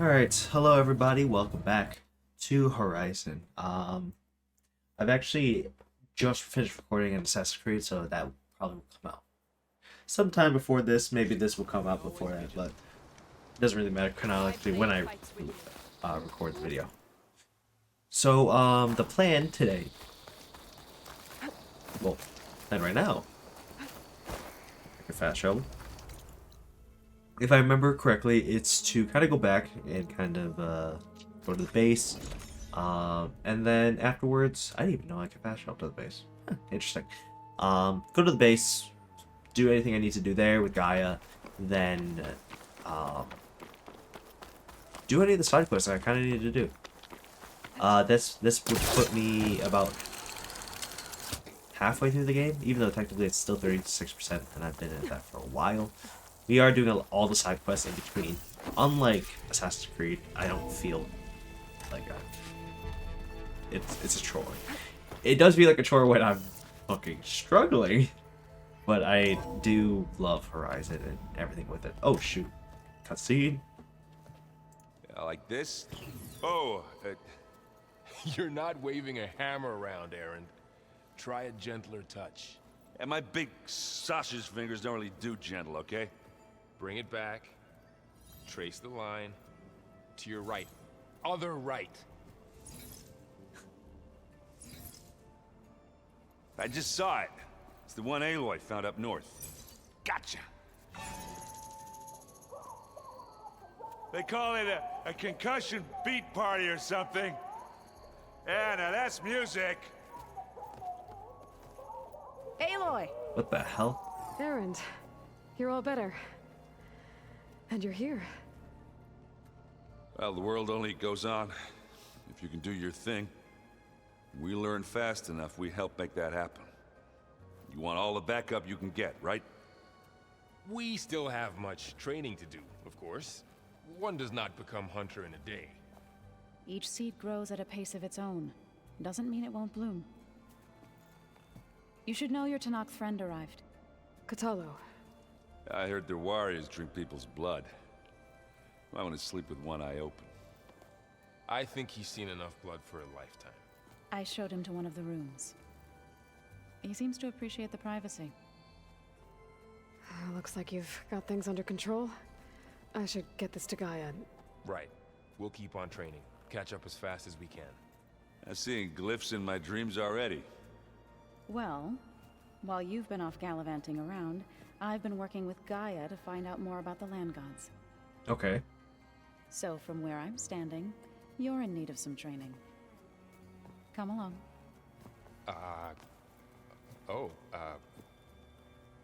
Alright, hello everybody, welcome back to Horizon. I've actually just finished recording an Assassin's Creed, so that will probably come out sometime before this. Maybe this will come out before that, but it doesn't really matter chronologically when I record the video. So, the plan today, well, plan right now, like a fast travel. If I remember correctly, it's to kind of go back and kind of go to the base. And then afterwards, I didn't even know I could fast travel to the base. Huh, interesting. Go to the base, do anything I need to do there with Gaia, then do any of the side quests I kind of needed to do. This would put me about halfway through the game, even though technically it's still 36%, and I've been at that for a while. We are doing all the side quests in between. Unlike Assassin's Creed, I don't feel like it's a chore. It does feel like a chore when I'm fucking struggling, but I do love Horizon and everything with it. Oh shoot, cutscene. Yeah, like this? Oh, you're not waving a hammer around, Aaron. Try a gentler touch. And my big sausage fingers don't really do gentle, okay? Bring it back. Trace the line. To your right. Other right. I just saw it. It's the one Aloy found up north. Gotcha. They call it a concussion beat party or something. Yeah, now that's music. Aloy! What the hell? Aaron, you're all better. And you're here. Well, the world only goes on if you can do your thing. We learn fast enough, we help make that happen. You want all the backup you can get, right? We still have much training to do, of course. One does not become hunter in a day. Each seed grows at a pace of its own. Doesn't mean it won't bloom. You should know your Tanakh friend arrived. Katalo. I heard their warriors drink people's blood. I want to sleep with one eye open. I think he's seen enough blood for a lifetime. I showed him to one of the rooms. He seems to appreciate the privacy. Looks like you've got things under control. I should get this to Gaia. Right. We'll keep on training. Catch up as fast as we can. I'm seeing glyphs in my dreams already. Well, while you've been off gallivanting around, I've been working with Gaia to find out more about the land gods. Okay. So from where I'm standing, you're in need of some training. Come along.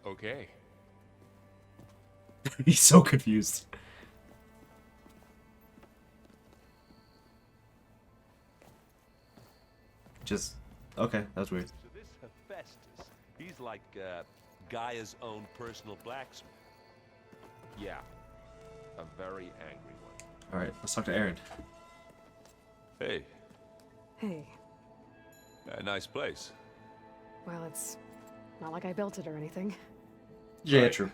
Okay. He's so confused. Just okay, that's weird. So this Hephaestus, he's like Gaia's own personal blacksmith. Yeah. A very angry one. Alright, let's talk to Aaron. Hey, Hey. a nice place. Well, it's not like I built it or anything. Yeah, Right. true.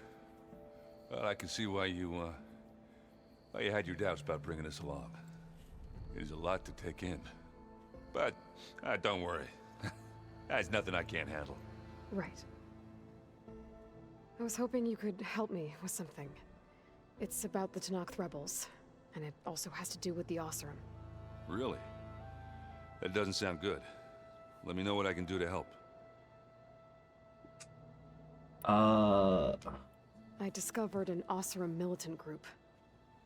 Well, I can see why you had your doubts about bringing us along. It is a lot to take in. But, don't worry. That's nothing I can't handle. Right. I was hoping you could help me with something. It's about the Tanakh rebels, and it also has to do with the Oseram. Really? That doesn't sound good. Let me know what I can do to help. I discovered an Oseram militant group.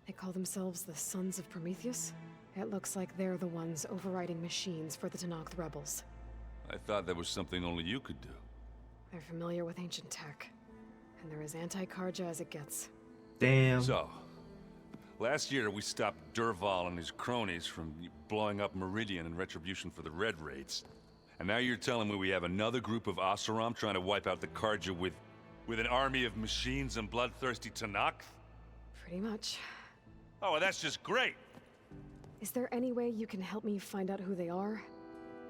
They call themselves the Sons of Prometheus. It looks like they're the ones overriding machines for the Tanakh rebels. I thought that was something only you could do. They're familiar with ancient tech, and they're as anti-Karja as it gets. Damn. So, last year we stopped Durval and his cronies from blowing up Meridian in retribution for the Red Raids. And now you're telling me we have another group of Oseram trying to wipe out the Karja with an army of machines and bloodthirsty Tanakh? Pretty much. Oh, well, that's just great! Is there any way you can help me find out who they are?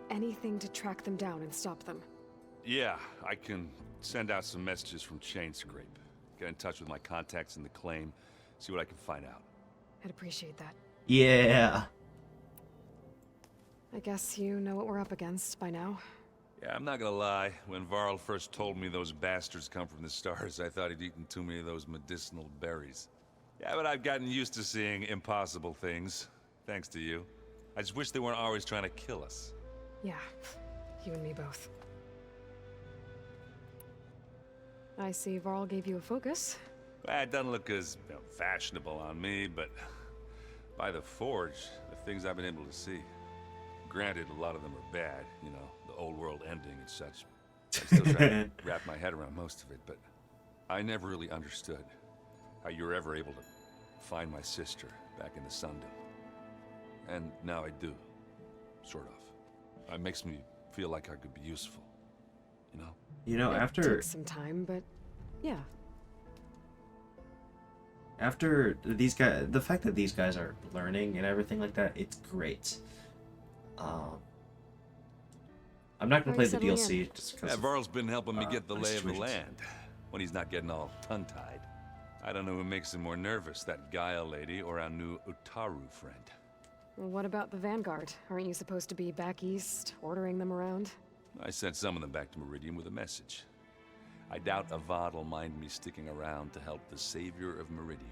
Anything to track them down and stop them? Yeah, I can send out some messages from Chainscrape. Get in touch with my contacts in the claim, see what I can find out. I'd appreciate that. Yeah. I guess you know what we're up against by now. Yeah, I'm not gonna lie. When Varl first told me those bastards come from the stars, I thought he'd eaten too many of those medicinal berries. Yeah, but I've gotten used to seeing impossible things, thanks to you. I just wish they weren't always trying to kill us. Yeah, you and me both. I see Varl gave you a focus. Well, it doesn't look as fashionable on me, but by the Forge, the things I've been able to see. Granted, a lot of them are bad, you know, the old world ending and such. I still try to wrap my head around most of it, but I never really understood how you were ever able to find my sister back in the Sundom. And now I do, sort of. It makes me feel like I could be useful, you know? You know, It after took some time, but yeah. after these guys, the fact that these guys are learning and everything like that, it's great. I'm not gonna How are play you the settling DLC in? just Yeah, because. Varl's been helping me get the my lay of the situations. land when he's not getting all tongue-tied. I don't know who makes him more nervous, that Gaia lady or our new Utaru friend. Well, what about the Vanguard? Aren't you supposed to be back east, ordering them around? I sent some of them back to Meridian with a message. I doubt Avad will mind me sticking around to help the savior of Meridian.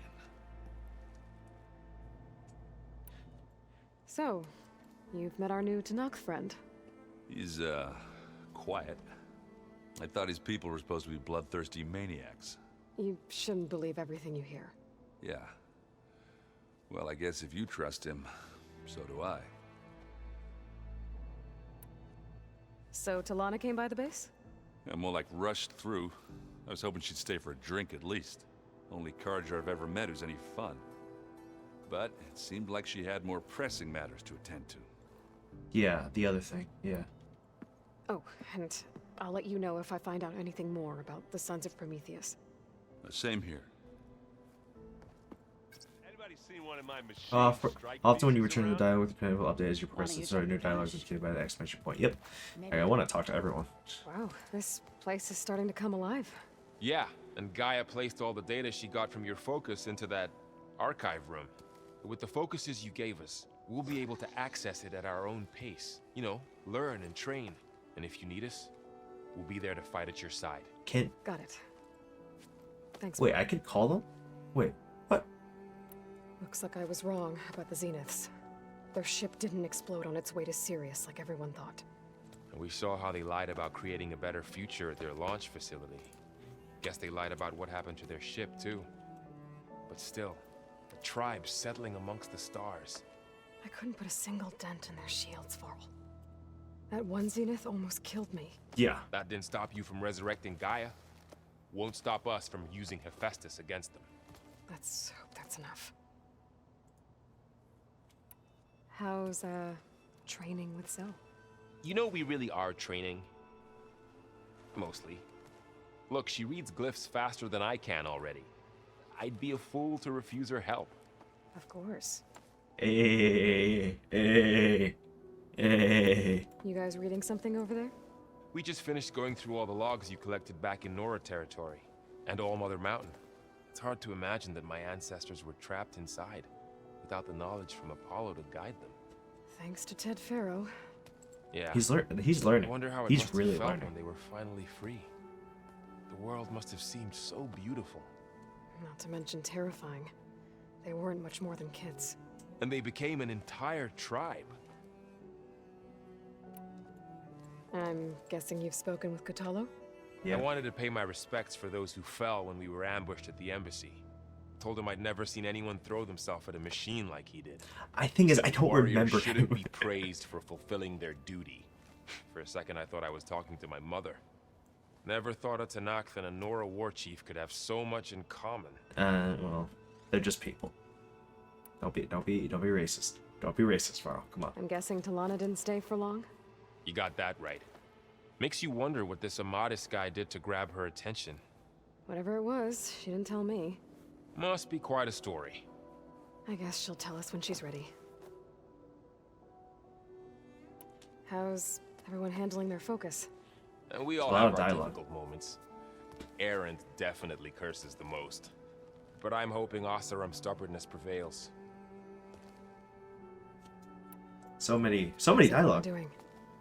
So, you've met our new Tanakh friend. He's, quiet. I thought his people were supposed to be bloodthirsty maniacs. You shouldn't believe everything you hear. Yeah. Well, I guess if you trust him, so do I. So, Talana came by the base? I'm more like rushed through. I was hoping she'd stay for a drink at least. Only Carja I've ever met who's any fun. But it seemed like she had more pressing matters to attend to. Yeah, the other thing. Yeah. Oh, and I'll let you know if I find out anything more about the Sons of Prometheus. Same here. Anybody seen one of my machines strike Often when you pieces return to the around? dialogue with the kind of update as you progress Why don't to you start check new your dialogues cache? indicated by the exclamation point. Yep. Maybe I want to talk to everyone. Wow, this place is starting to come alive. Yeah, and Gaia placed all the data she got from your focus into that archive room. With the focuses you gave us, we'll be able to access it at our own pace. You know, learn and train. And if you need us, we'll be there to fight at your side. Can Got it. Thanks. wait? Mark. I could call them. Wait. What? Looks like I was wrong about the Zeniths. Their ship didn't explode on its way to Sirius like everyone thought. And we saw how they lied about creating a better future at their launch facility. Guess they lied about what happened to their ship, too. But still, the tribe settling amongst the stars. I couldn't put a single dent in their shields, Varl. That one Zenith almost killed me. Yeah. That didn't stop you from resurrecting Gaia. Won't stop us from using Hephaestus against them. Let's hope that's enough. How's, training with Zoe? You know we really are training. Mostly. Look, she reads glyphs faster than I can already. I'd be a fool to refuse her help. Of course. Hey. You guys reading something over there? We just finished going through all the logs you collected back in Nora territory, and All Mother Mountain. It's hard to imagine that my ancestors were trapped inside, without the knowledge from Apollo to guide them. Thanks to Ted Farrow. Yeah. He's learning. I wonder how it He's must really have felt learning. when they were finally free. The world must have seemed so beautiful. Not to mention terrifying. They weren't much more than kids. And they became an entire tribe. I'm guessing you've spoken with Cthulhu? Yeah. I wanted to pay my respects for those who fell when we were ambushed at the embassy. Told him I'd never seen anyone throw themselves at a machine like he did. I think is I don't Warriors remember shouldn't him. be praised for fulfilling their duty. For a second, I thought I was talking to my mother. Never thought a Tanakh and a Nora war chief could have so much in common. Well, they're just people. Don't be racist. Don't be racist, Varl. Come on. I'm guessing Talana didn't stay for long? You got that right. Makes you wonder what this Amadis guy did to grab her attention. Whatever it was, she didn't tell me. Must be quite a story. I guess she'll tell us when she's ready. How's everyone handling their focus? And we all A lot have of our dialogue. difficult moments. Erend definitely curses the most. But I'm hoping Oseram's stubbornness prevails. So many What's everyone dialogue. doing?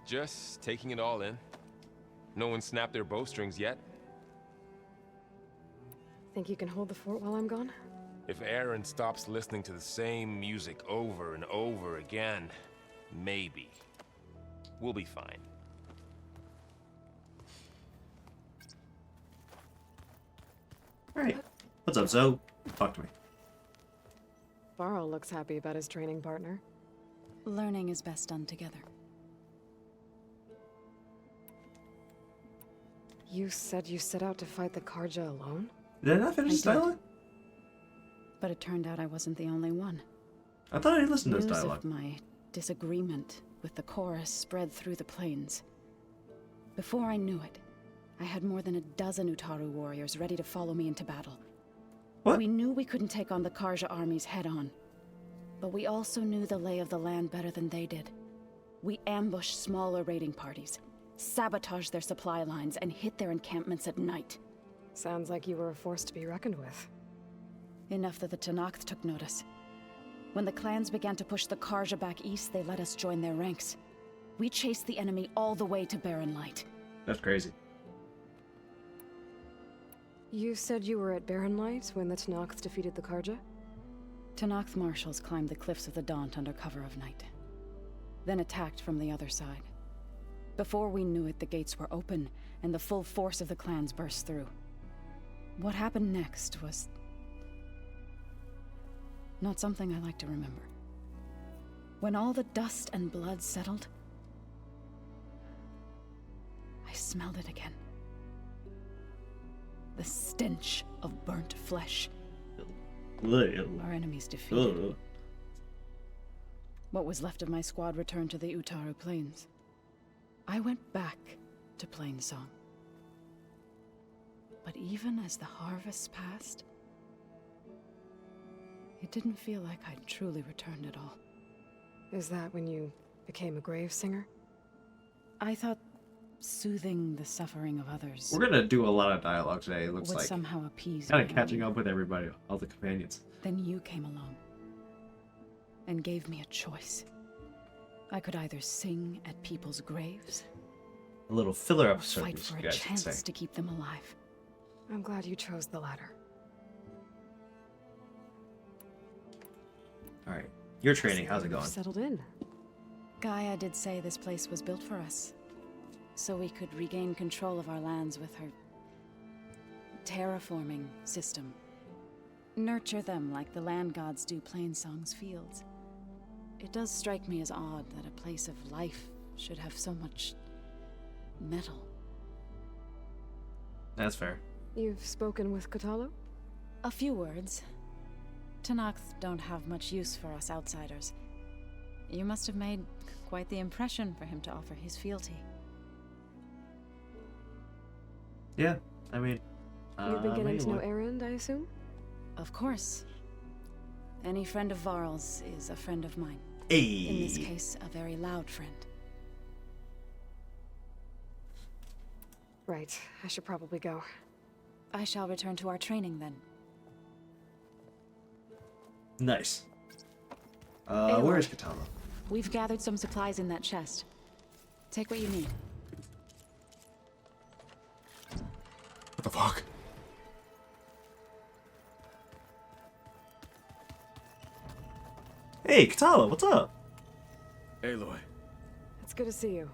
Just taking it all in. No one snapped their bowstrings yet. Think you can hold the fort while I'm gone? If Aaron stops listening to the same music over and over again, maybe. We'll be fine. Alright. What's up, Zoe? Talk to me. Varl looks happy about his training partner. Learning is best done together. You said you set out to fight the Karja alone? Did I not finish this I did. dialogue? But it turned out I wasn't the only one. I thought I didn't listen to this News dialogue. of my disagreement with the chorus spread through the plains. Before I knew it, I had more than a dozen Utaru warriors ready to follow me into battle. What? We knew we couldn't take on the Karja armies head-on, but we also knew the lay of the land better than they did. We ambushed smaller raiding parties, sabotaged their supply lines, and hit their encampments at night. Sounds like you were a force to be reckoned with. Enough that the Tenakth took notice. When the clans began to push the Karja back east, they let us join their ranks. We chased the enemy all the way to Barren Light. That's crazy. You said you were at Barren Light when the Tenakth defeated the Karja? Tenakth marshals climbed the cliffs of the Daunt under cover of night, then attacked from the other side. Before we knew it, the gates were open, and the full force of the clans burst through. What happened next was not something I like to remember. When all the dust and blood settled, I smelled it again. The stench of burnt flesh. Our enemies defeated. Ugh. What was left of my squad returned to the Utaru Plains. I went back to Plainsong. But even as the harvest passed, it didn't feel like I'd truly returned at all. Is that when you became a grave singer? I thought soothing the suffering of others We're gonna do a lot of dialogue today, it looks would like. somehow appease Kind my of catching own. up with everybody, all the companions. Then you came along and gave me a choice. I could either sing at people's graves A little filler or episode, fight you for a guys could say. chance to keep them alive. I'm glad you chose the latter. Alright. Your training, how's it You've going? settled in. Gaia did say this place was built for us, so we could regain control of our lands with her terraforming system. Nurture them like the land gods do Plainsong's fields. It does strike me as odd that a place of life should have so much metal. That's fair. You've spoken with Kotalo? A few words. Tenakth don't have much use for us outsiders. You must have made quite the impression for him to offer his fealty. Yeah, I mean... You've been getting to know anyway. Erend, I assume? Of course. Any friend of Varl's is a friend of mine. Hey! In this case, a very loud friend. Right, I should probably go. I shall return to our training then. Nice. Aloy. Where is Katana? We've gathered some supplies in that chest. Take what you need. What the fuck? Hey, Katala, what's up? Aloy, It's good to see you.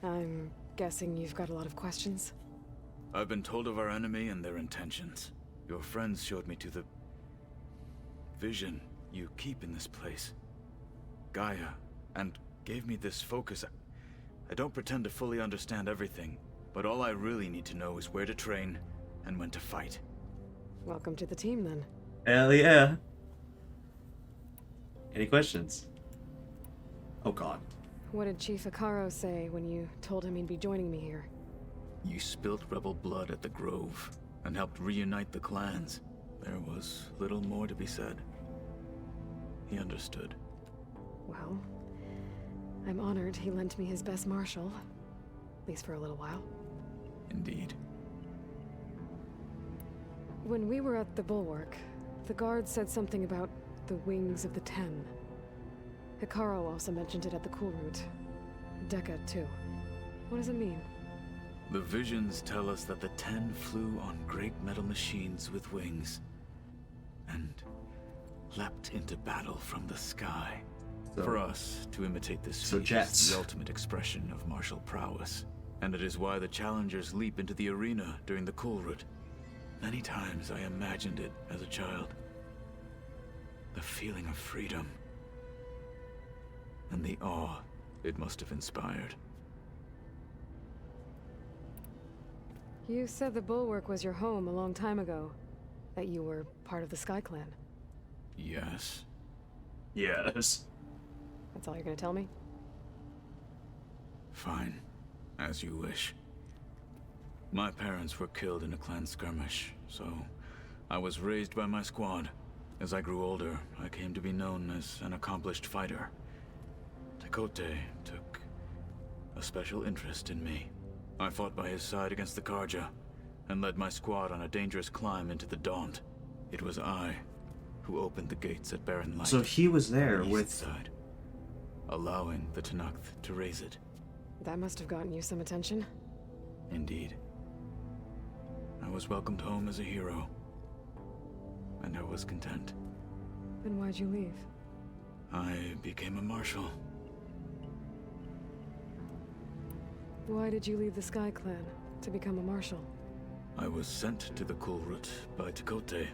I'm guessing you've got a lot of questions? I've been told of our enemy and their intentions. Your friends showed me to the vision you keep in this place, Gaia, and gave me this focus. I don't pretend to fully understand everything, but all I really need to know is where to train and when to fight. Welcome to the team, then. Hell yeah. Any questions? Oh god. What did Chief Akaro say when you told him he'd be joining me here? You spilt rebel blood at the Grove and helped reunite the clans. There was little more to be said. He understood. Well, I'm honored he lent me his best marshal. At least for a little while. Indeed. When we were at the Bulwark, the guard said something about the Wings of the Ten. Hikaru also mentioned it at the Cool Route. Deca, too. What does it mean? The visions tell us that the 10 flew on great metal machines with wings and leapt into battle from the sky. For us to imitate this feat is the ultimate expression of martial prowess. And it is why the challengers leap into the arena during the Cool Route. Many times I imagined it as a child. The feeling of freedom. And the awe it must have inspired. You said the Bulwark was your home a long time ago. That you were part of the Sky Clan. Yes. Yes. That's all you're gonna tell me? Fine. As you wish. My parents were killed in a clan skirmish, so I was raised by my squad. As I grew older, I came to be known as an accomplished fighter. Tekote took a special interest in me. I fought by his side against the Karja, and led my squad on a dangerous climb into the Daunt. It was I who opened the gates at Barren Light. So he was there on the with... east side, allowing the Tenakth to raise it. That must have gotten you some attention. Indeed. I was welcomed home as a hero, and I was content. Then why'd you leave? I became a marshal. Why did you leave the Sky Clan to become a marshal? I was sent to the Cool Route by Tekote.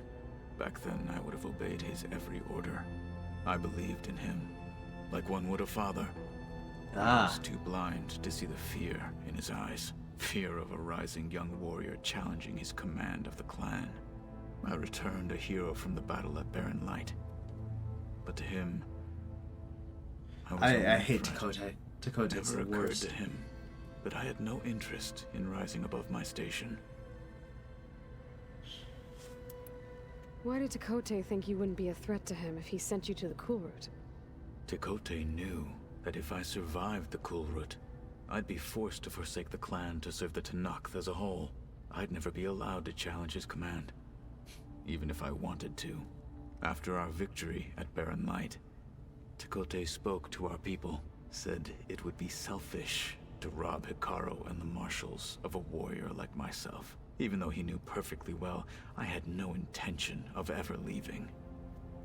Back then, I would have obeyed his every order. I believed in him, like one would a father. I was too blind to see the fear in his eyes. Fear of a rising young warrior challenging his command of the clan. I returned a hero from the battle at Barren Light. But to him, I hate Tekote. Tekote's Never the occurred worst. to him that I had no interest in rising above my station. Why did Tekote think you wouldn't be a threat to him if he sent you to the Cool Route? Tekote knew that if I survived the Cool Route, I'd be forced to forsake the clan to serve the Tenakth as a whole. I'd never be allowed to challenge his command, even if I wanted to. After our victory at Barren Light, Tekote spoke to our people, said it would be selfish to rob Hikaru and the marshals of a warrior like myself, even though he knew perfectly well I had no intention of ever leaving.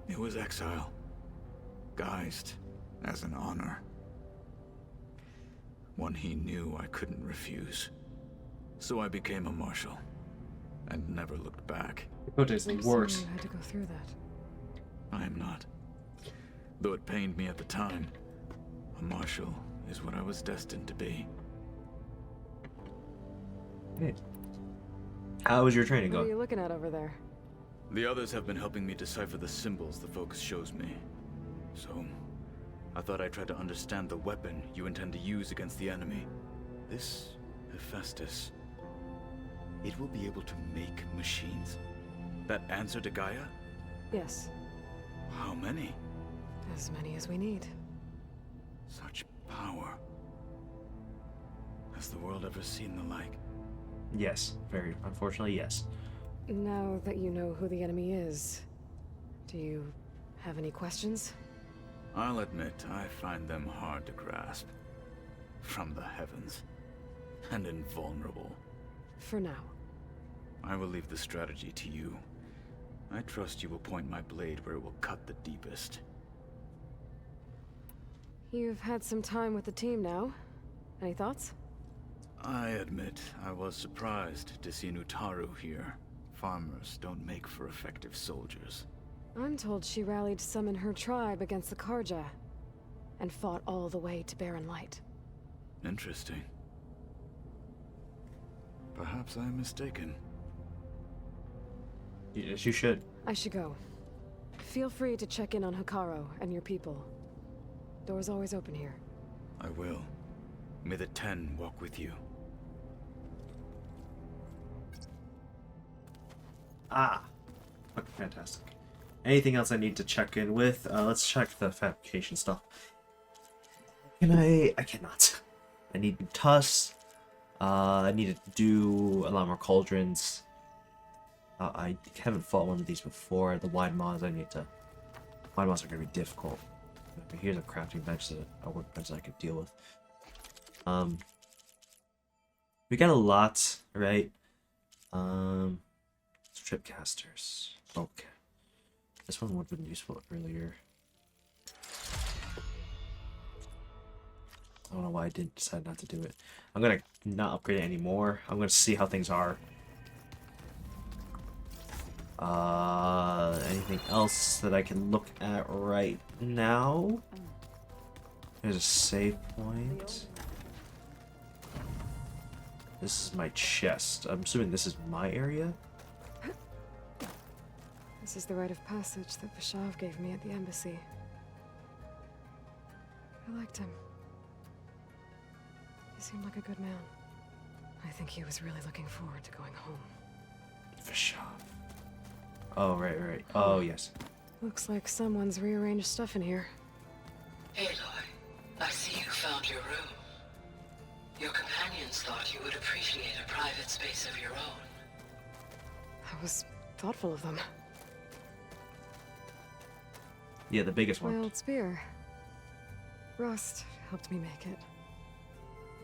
It was exile, guised as an honor. One he knew I couldn't refuse. So I became a marshal, and never looked back. Tekote's the I'm sorry worst. you had to go through that. I am not. Though it pained me at the time, a marshal is what I was destined to be. Hey. How was your training What are going? you looking at over there? The others have been helping me decipher the symbols the Focus shows me. So, I thought I'd try to understand the weapon you intend to use against the enemy. This Hephaestus, it will be able to make machines that answer to Gaia? Yes, How many? as many as we need. Such power. Has the world ever seen the like? Yes. Very unfortunately, yes. Now that you know who the enemy is, do you have any questions? I'll admit, I find them hard to grasp. From the heavens. And invulnerable. For now. I will leave the strategy to you. I trust you will point my blade where it will cut the deepest. You've had some time with the team now. Any thoughts? I admit, I was surprised to see Nutaru here. Farmers don't make for effective soldiers. I'm told she rallied some in her tribe against the Karja, and fought all the way to Barren Light. Interesting. Perhaps I'm mistaken. Yes, you should. I should go. Feel free to check in on Hikaru and your people. Door's always open here. I will. May the 10 walk with you. Ah. Okay, fantastic. Anything else I need to check in with? Let's check the fabrication stuff. Can I cannot. I need Tuss. I need to do a lot more cauldrons. I haven't fought one of these before. The wide mods, I need to... Wide mods are going to be difficult. Here's a crafting bench, a workbench that I could deal with. We got a lot, right? Strip casters. Okay. This one would have been useful earlier. I don't know why I didn't decide not to do it. I'm gonna not upgrade it anymore. I'm gonna see how things are. Anything else that I can look at right now? There's a save point. This is my chest. I'm assuming this is my area? This is the rite of passage that Vashav gave me at the embassy. I liked him. He seemed like a good man. I think he was really looking forward to going home. Vashav. Oh, right. Oh, yes. Looks like someone's rearranged stuff in here. Aloy, I see you found your room. Your companions thought you would appreciate a private space of your own. That was thoughtful of them. Yeah, the biggest My one. old spear. Rust helped me make it.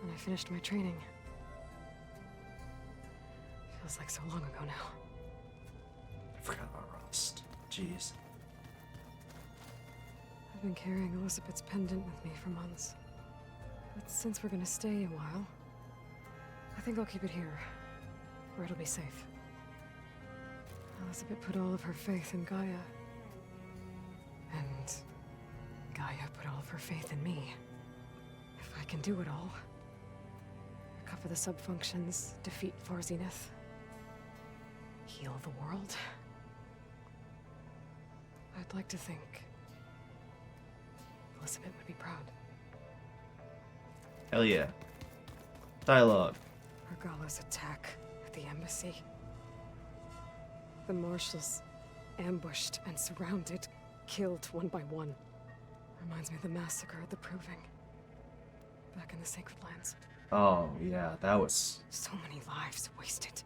When I finished my training. Feels like so long ago now. I forgot about Rust. Jeez. I've been carrying Elizabeth's pendant with me for months. But since we're gonna stay a while, I think I'll keep it here, where it'll be safe. Elizabeth put all of her faith in Gaia. And Gaia put all of her faith in me. If I can do it all, recover the sub-functions, defeat Varzineth, heal the world, I'd like to think Elizabeth would be proud. Hell yeah. Dialogue. Regala's attack at the embassy. The marshals ambushed and surrounded, killed one by one. Reminds me of the massacre at the Proving. Back in the Sacred Lands. Oh, yeah, that was... So many lives wasted.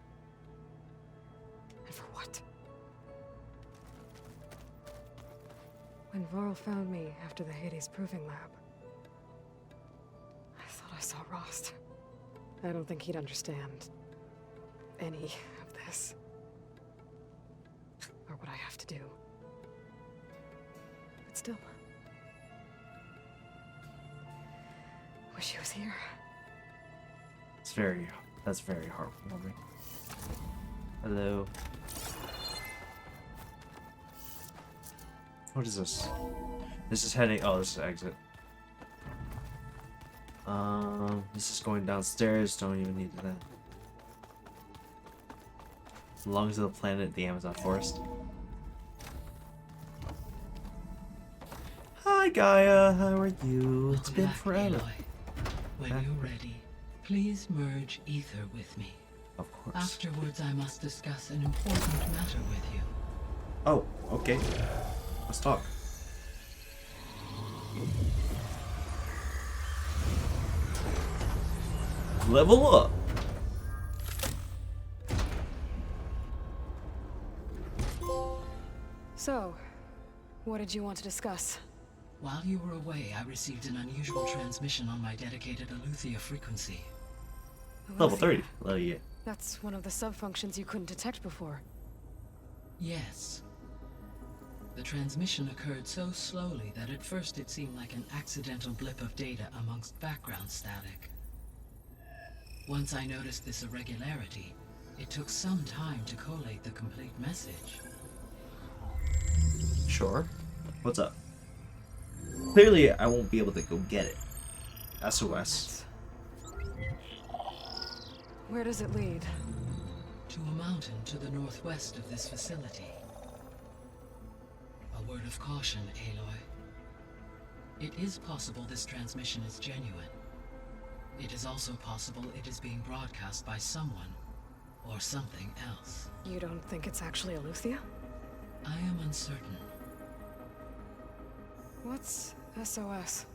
And for what? When Varl found me after the Hades Proving Lab, I thought I saw Rost. I don't think he'd understand any of this. Or what I have to do. But still. Wish he was here. That's very heartwarming. Hello. What is this? This is heading, oh, this is exit. This is going downstairs, don't even need that. Belongs to the planet, the Amazon forest. Hi Gaia, how are you? It's been forever. Aloy. When you're ready, please merge ether with me. Of course. Afterwards, I must discuss an important matter with you. Oh, okay. Let's talk. Level up. So, what did you want to discuss? While you were away, I received an unusual transmission on my dedicated Aletheia frequency. Level 30. Well, yeah. That's one of the sub-functions you couldn't detect before. Yes. The transmission occurred so slowly that at first it seemed like an accidental blip of data amongst background static. Once I noticed this irregularity, it took some time to collate the complete message. Sure. What's up? Clearly, I won't be able to go get it. SOS. Where does it lead? To a mountain to the northwest of this facility. A word of caution, Aloy. It is possible this transmission is genuine. It is also possible it is being broadcast by someone or something else. You don't think it's actually Aletheia? I am uncertain. What's SOS?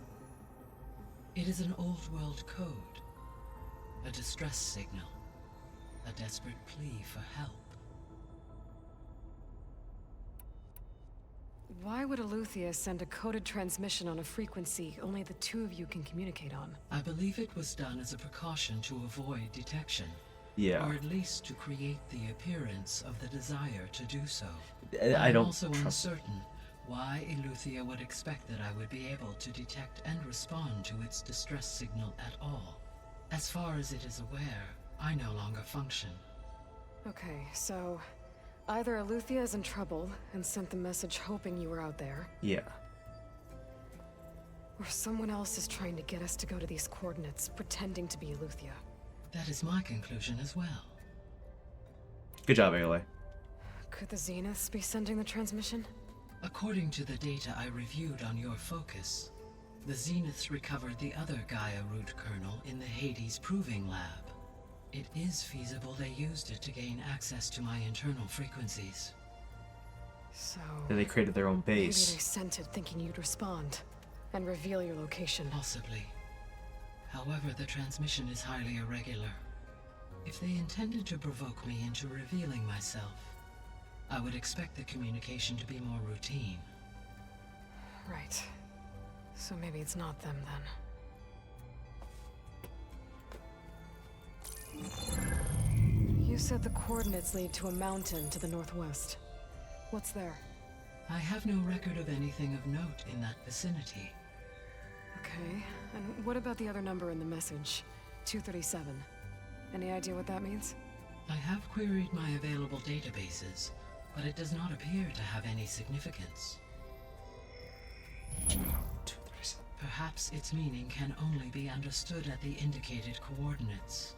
It is an old world code. A distress signal. A desperate plea for help. Why would Eleuthia send a coded transmission on a frequency only the two of you can communicate on? I believe it was done as a precaution to avoid detection. Yeah. Or at least to create the appearance of the desire to do so. I I'm don't also trust. uncertain why Eleuthia would expect that I would be able to detect and respond to its distress signal at all. As far as it is aware, I no longer function. Okay, so either Eleuthia is in trouble and sent the message hoping you were out there, Yeah. or someone else is trying to get us to go to these coordinates, pretending to be Eleuthia. That is my conclusion as well. Good job, Aloy. Could the Zeniths be sending the transmission? According to the data I reviewed on your focus, the Zeniths recovered the other Gaia root kernel in the Hades Proving Lab. It is feasible they used it to gain access to my internal frequencies. So... And they created their own maybe base. they sent it thinking you'd respond and reveal your location. Possibly. However, the transmission is highly irregular. If they intended to provoke me into revealing myself, I would expect the communication to be more routine. Right. So maybe it's not them then. You said the coordinates lead to a mountain to the northwest. What's there? I have no record of anything of note in that vicinity. Okay, and what about the other number in the message? 237. Any idea what that means? I have queried my available databases, but it does not appear to have any significance. Perhaps its meaning can only be understood at the indicated coordinates.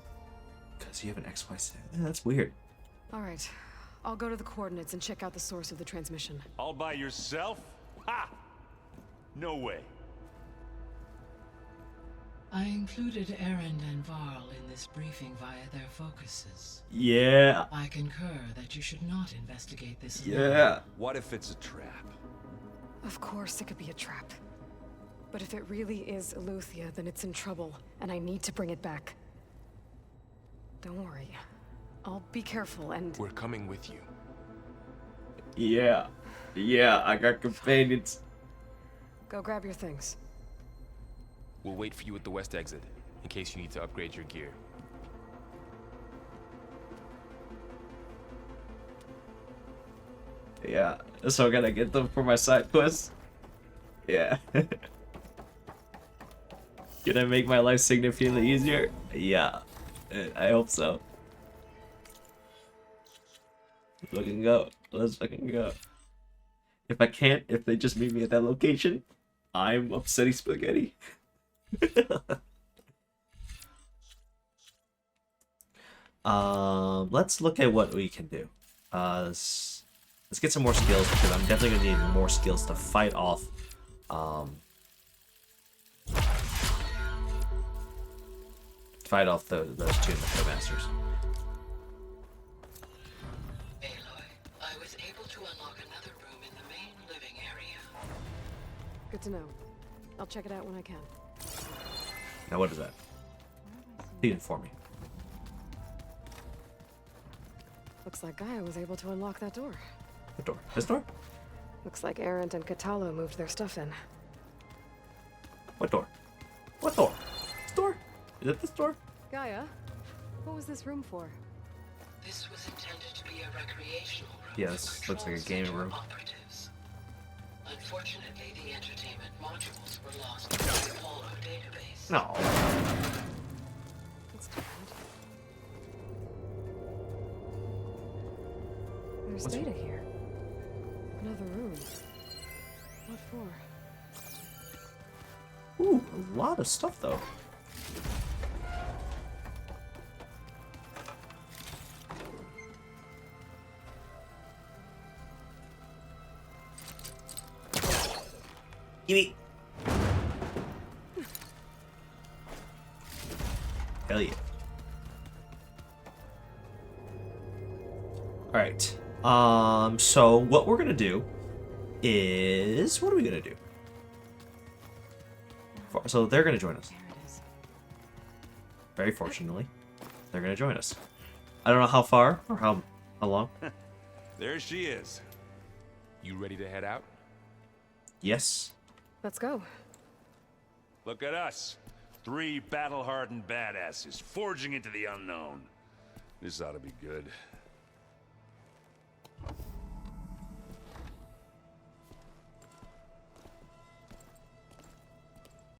Because you have an XY7. Yeah, that's weird. Alright, I'll go to the coordinates and check out the source of the transmission. All by yourself? Ha! No way. I included Erend and Varl in this briefing via their focuses. Yeah. I concur that you should not investigate this alone. Yeah. What if it's a trap? Of course it could be a trap. But if it really is Eleuthia, then it's in trouble, and I need to bring it back. Don't worry. I'll be careful and... We're coming with you. Yeah. Yeah, I got companions. Go grab your things. We'll wait for you at the west exit, in case you need to upgrade your gear. Yeah. So I gotta get them for my side quest. Yeah. Gonna make my life significantly easier? Yeah. I hope so. Fucking go. Let's fucking go. If I can't, if they just meet me at that location, I'm upsetting spaghetti. Let's look at what we can do. Let's get some more skills, because I'm definitely gonna need more skills to fight off those two Necromasters. Aloy, I was able to unlock another room in the main living area. Good to know. I'll check it out when I can. Now what is that? Please inform me. Looks like Gaia was able to unlock that door. What door? This door? Looks like Erend and Katalo moved their stuff in. What door? What door? This door? Is it this door? Gaia, what was this room for? This was intended to be a recreational room. Yeah, for this looks like a Control gaming Center room. Operatives. Unfortunately, the entertainment modules were lost in the Apollo database. No. That's too bad. There's What's- data here. Another room. What for? Ooh, a lot of stuff though. Gimme. Hell yeah. Alright. So what we're gonna do is, what are we gonna do? So they're gonna join us. There it is. Very fortunately, they're gonna join us. I don't know how far or how long. There she is. You ready to head out? Yes. Let's go. Look at us. 3 battle-hardened badasses forging into the unknown. This ought to be good.